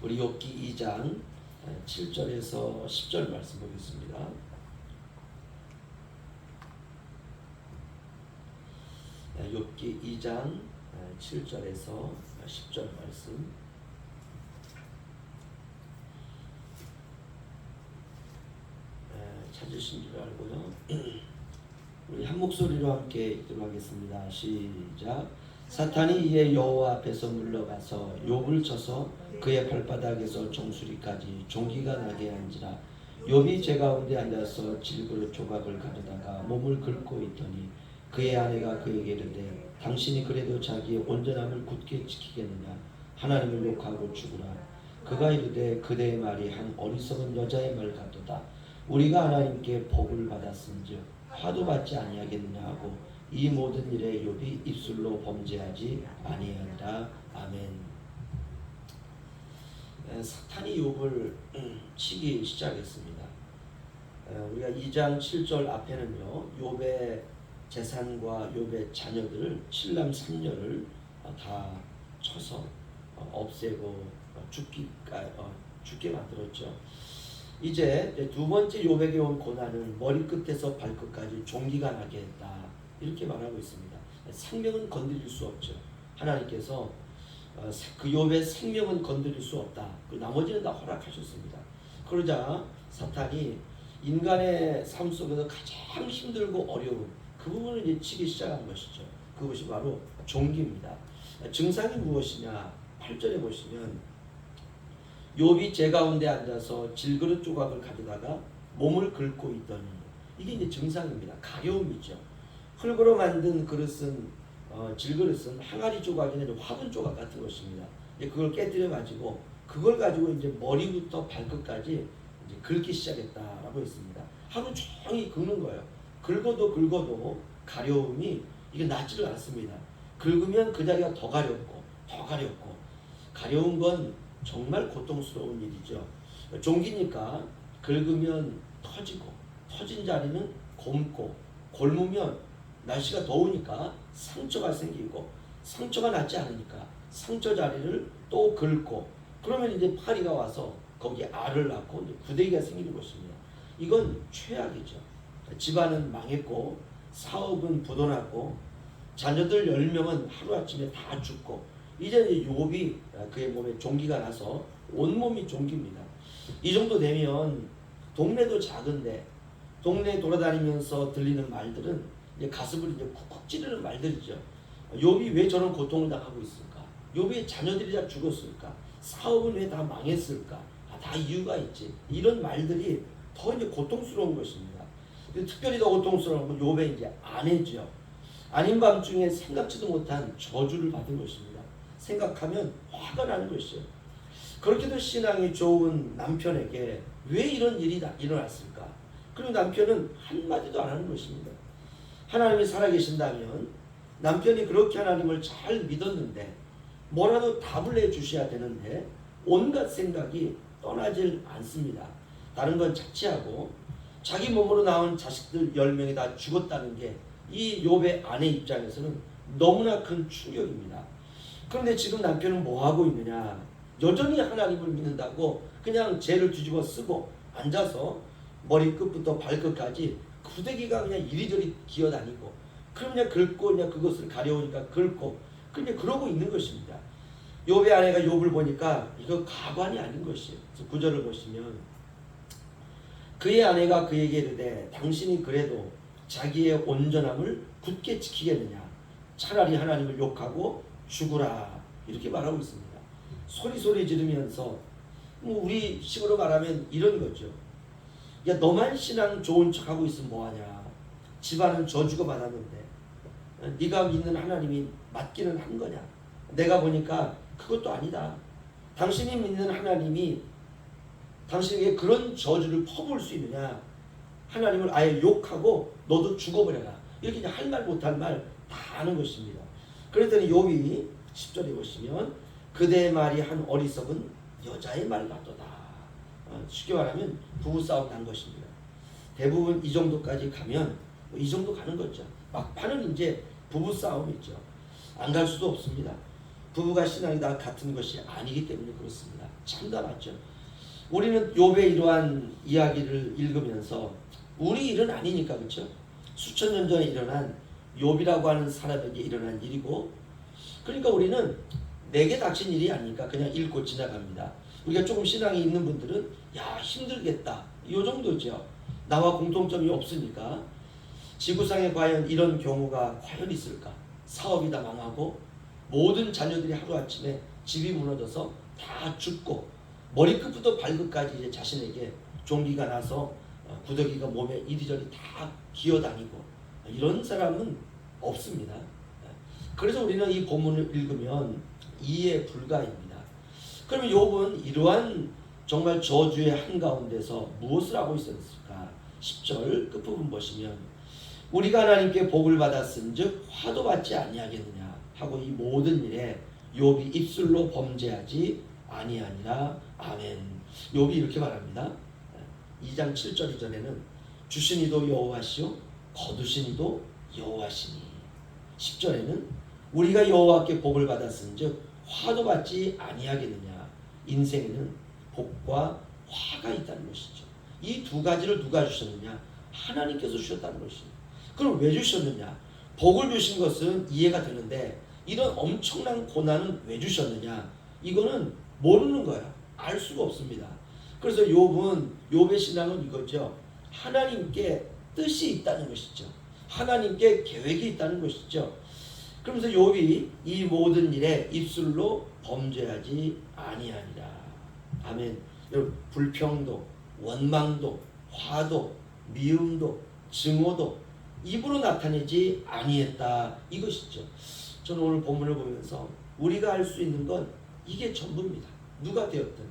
우리 욥기 2장 7절에서 10절 말씀 보겠습니다. 욥기 2장 7절에서 10절 말씀. 찾으신 줄 알고요. 우리 한 목소리로 함께 읽도록 하겠습니다. 시작. 사탄이 이에 여호와 앞에서 물러가서 욥을 쳐서 그의 발바닥에서 정수리까지 종기가 나게 한지라. 욥이 제 가운데 앉아서 질그릇 조각을 가르다가 몸을 긁고 있더니 그의 아내가 그에게 이르되 당신이 그래도 자기의 온전함을 굳게 지키겠느냐. 하나님을 욕하고 죽으라. 그가 이르되 그대의 말이 한 어리석은 여자의 말 같도다. 우리가 하나님께 복을 받았은즉 화도 받지 아니하겠느냐 하고 이 모든 일에 욥이 입술로 범죄하지 아니하니라. 아멘. 사탄이 욥을 치기 시작했습니다. 우리가 2장 7절 앞에는요, 욥의 재산과 욥의 자녀들 7남 3녀를 다 쳐서 없애고 죽게 만들었죠. 이제 두 번째 욥에게 온 고난은 머리끝에서 발끝까지 종기가 나게 했다. 이렇게 말하고 있습니다. 생명은 건드릴 수 없죠. 하나님께서 그 욥의 생명은 건드릴 수 없다. 그 나머지는 다 허락하셨습니다. 그러자 사탄이 인간의 삶 속에서 가장 힘들고 어려운 그 부분을 이제 치기 시작한 것이죠. 그것이 바로 종기입니다. 증상이 무엇이냐? 8절에 보시면 욥이 제 가운데 앉아서 질그릇 조각을 가져다가 몸을 긁고 있더니, 이게 이제 증상입니다. 가려움이죠. 흙으로 만든 그릇은 질그릇은 항아리 조각이 아니라 화분 조각 같은 것입니다. 그걸 깨뜨려 가지고 그걸 가지고 이제 머리부터 발끝까지 이제 긁기 시작했다라고 했습니다. 하루 종일 긁는 거예요. 긁어도 가려움이 이게 낫지를 않습니다. 긁으면 그 자리가 더 가렵고 가려운 건 정말 고통스러운 일이죠. 종기니까 긁으면 터지고, 터진 자리는 곪고, 곪으면 날씨가 더우니까 상처가 생기고, 상처가 낫지 않으니까 상처 자리를 또 긁고, 그러면 이제 파리가 와서 거기에 알을 낳고 구데기가 생기는 것입니다. 이건 최악이죠. 집안은 망했고, 사업은 부도났고, 자녀들 10명은 하루아침에 다 죽고, 이제 욥이 그의 몸에 종기가 나서 온몸이 종기입니다. 이 정도 되면 동네도 작은데 동네 돌아다니면서 들리는 말들은 이제 가슴을 이제 쿡쿡 찌르는 말들이죠. 욥이 왜 저런 고통을 당하고 있을까? 욥의 자녀들이 다 죽었을까? 사업은 왜 다 망했을까? 다 이유가 있지. 이런 말들이 더 이제 고통스러운 것입니다. 특별히 더 고통스러운 건 욥의 이제 아내죠. 아닌 밤중에 생각지도 못한 저주를 받은 것입니다. 생각하면 화가 나는 것이에요. 그렇게도 신앙이 좋은 남편에게 왜 이런 일이 일어났을까? 그리고 남편은 한마디도 안 하는 것입니다. 하나님이 살아계신다면 남편이 그렇게 하나님을 잘 믿었는데 뭐라도 답을 해주셔야 되는데 온갖 생각이 떠나질 않습니다. 다른 건 자취하고 자기 몸으로 낳은 자식들 10명이 다 죽었다는 게 이 욥의 아내 입장에서는 너무나 큰 충격입니다. 그런데 지금 남편은 뭐 하고 있느냐? 여전히 하나님을 믿는다고 그냥 죄를 뒤집어 쓰고 앉아서 머리끝부터 발끝까지 구데기가 그냥 이리저리 기어다니고, 그럼 그냥 긁고 그냥 그것을 가려우니까 긁고, 그냥 그러고 있는 것입니다. 욥의 아내가 욥을 보니까 이거 가관이 아닌 것이에요. 그래서 9절을 보시면 그의 아내가 그에게 이르되 당신이 그래도 자기의 온전함을 굳게 지키겠느냐? 차라리 하나님을 욕하고 죽으라. 이렇게 말하고 있습니다. 소리 지르면서 우리 식으로 말하면 이런 거죠. 야, 너만 신앙 좋은 척하고 있으면 뭐하냐? 집안은 저주가 받았는데 네가 믿는 하나님이 맞기는 한 거냐? 내가 보니까 그것도 아니다. 당신이 믿는 하나님이 당신에게 그런 저주를 퍼부을 수 있느냐? 하나님을 아예 욕하고 너도 죽어버려라. 이렇게 할 말 못할 말 다 하는 것입니다. 그랬더니 욥이 10절에 보시면 그대의 말이 한 어리석은 여자의 말 같도다. 쉽게 말하면 부부싸움 난 것입니다. 대부분 이 정도까지 가면 이 정도 가는 거죠. 막판은 이제 부부싸움이죠. 안 갈 수도 없습니다. 부부가 신앙이 다 같은 것이 아니기 때문에 그렇습니다. 참담하죠. 우리는 욥의 이러한 이야기를 읽으면서 우리 일은 아니니까 그렇죠. 수천 년 전에 일어난 욥이라고 하는 사람에게 일어난 일이고, 그러니까 우리는 내게 닥친 일이 아니니까 그냥 읽고 지나갑니다. 우리가 조금 신앙이 있는 분들은 야 힘들겠다 이 정도죠. 나와 공통점이 없으니까. 지구상에 과연 이런 경우가 과연 있을까? 사업이 다 망하고 모든 자녀들이 하루아침에 집이 무너져서 다 죽고 머리끝부터 발끝까지 이제 자신에게 종기가 나서 구더기가 몸에 이리저리 다 기어다니고 이런 사람은 없습니다. 그래서 우리는 이 본문을 읽으면 이해 불가입니다. 그러면 욥은 이러한 정말 저주의 한가운데서 무엇을 하고 있었을까? 10절 끝부분 보시면 우리가 하나님께 복을 받았은즉 화도 받지 아니하겠느냐 하고 이 모든 일에 욥이 입술로 범죄하지 아니하니라. 아멘. 욥이 이렇게 말합니다. 2장 7절 이전에는 주신 이도 여호와시요 거두신 이도 여호와시니, 10절에는 우리가 여호와께 복을 받았은즉 화도 받지 아니하겠느냐. 인생에는 복과 화가 있다는 것이죠. 이 두 가지를 누가 주셨느냐? 하나님께서 주셨다는 것입니다. 그럼 왜 주셨느냐? 복을 주신 것은 이해가 되는데 이런 엄청난 고난은 왜 주셨느냐? 이거는 모르는 거야. 알 수가 없습니다. 그래서 욥의 신앙은 이거죠. 하나님께 뜻이 있다는 것이죠. 하나님께 계획이 있다는 것이죠. 그러면서 욥이 이 모든 일에 입술로 범죄하지 아니하니라. 아멘. 여러분, 불평도, 원망도, 화도, 미움도, 증오도 입으로 나타내지 아니했다. 이것이죠. 저는 오늘 본문을 보면서 우리가 할 수 있는 건 이게 전부입니다. 누가 되었든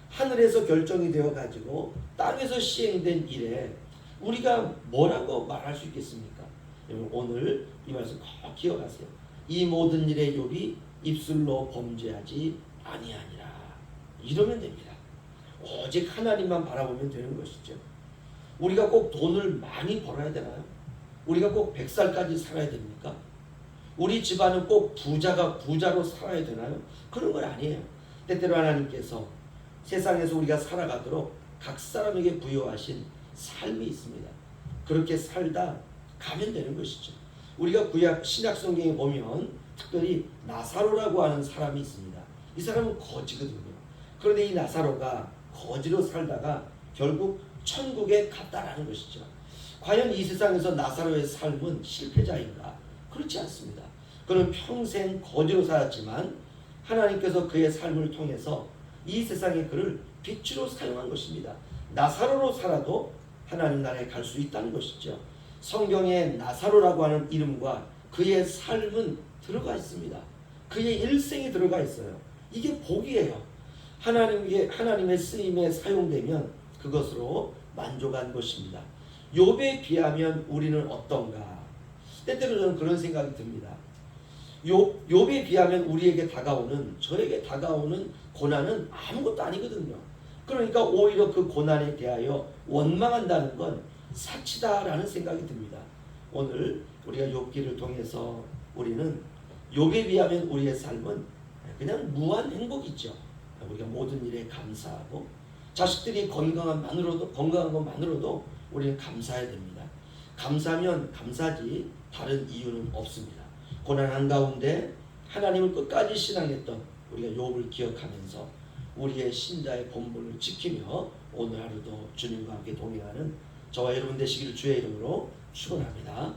하늘에서 결정이 되어 가지고 땅에서 시행된 일에 우리가 뭐라고 말할 수 있겠습니까? 여러분, 오늘 이 말씀 꼭 기억하세요. 이 모든 일에 욥이 입술로 범죄하지 아니하니라. 이러면 됩니다. 오직 하나님만 바라보면 되는 것이죠. 우리가 꼭 돈을 많이 벌어야 되나요? 우리가 꼭 100살까지 살아야 됩니까? 우리 집안은 꼭 부자로 살아야 되나요? 그런 건 아니에요. 때때로 하나님께서 세상에서 우리가 살아가도록 각 사람에게 부여하신 삶이 있습니다. 그렇게 살다 가면 되는 것이죠. 우리가 구약 신약 성경에 보면 특별히 나사로라고 하는 사람이 있습니다. 이 사람은 거지거든요. 그런데 이 나사로가 거지로 살다가 결국 천국에 갔다라는 것이죠. 과연 이 세상에서 나사로의 삶은 실패자인가? 그렇지 않습니다. 그는 평생 거지로 살았지만 하나님께서 그의 삶을 통해서 이 세상의 그를 빛으로 사용한 것입니다. 나사로로 살아도 하나님 나라에 갈 수 있다는 것이죠. 성경에 나사로라고 하는 이름과 그의 삶은 들어가 있습니다. 그의 일생이 들어가 있어요. 이게 복이에요. 하나님의 쓰임에 사용되면 그것으로 만족한 것입니다. 욥에 비하면 우리는 어떤가? 때때로 저는 그런 생각이 듭니다. 욥에 비하면 저에게 다가오는 고난은 아무것도 아니거든요. 그러니까 오히려 그 고난에 대하여 원망한다는 건 사치다라는 생각이 듭니다. 오늘 우리가 욥기를 통해서 우리는 욥에 비하면 우리의 삶은 그냥 무한 행복이죠. 우리가 모든 일에 감사하고 자식들이 건강한 것만으로도 우리는 감사해야 됩니다. 감사하면 감사지 다른 이유는 없습니다. 고난 한가운데 하나님을 끝까지 신앙했던 우리가 욥을 기억하면서 우리의 신자의 본분을 지키며 오늘 하루도 주님과 함께 동행하는 저와 여러분 되시기를 주의 이름으로 축원합니다.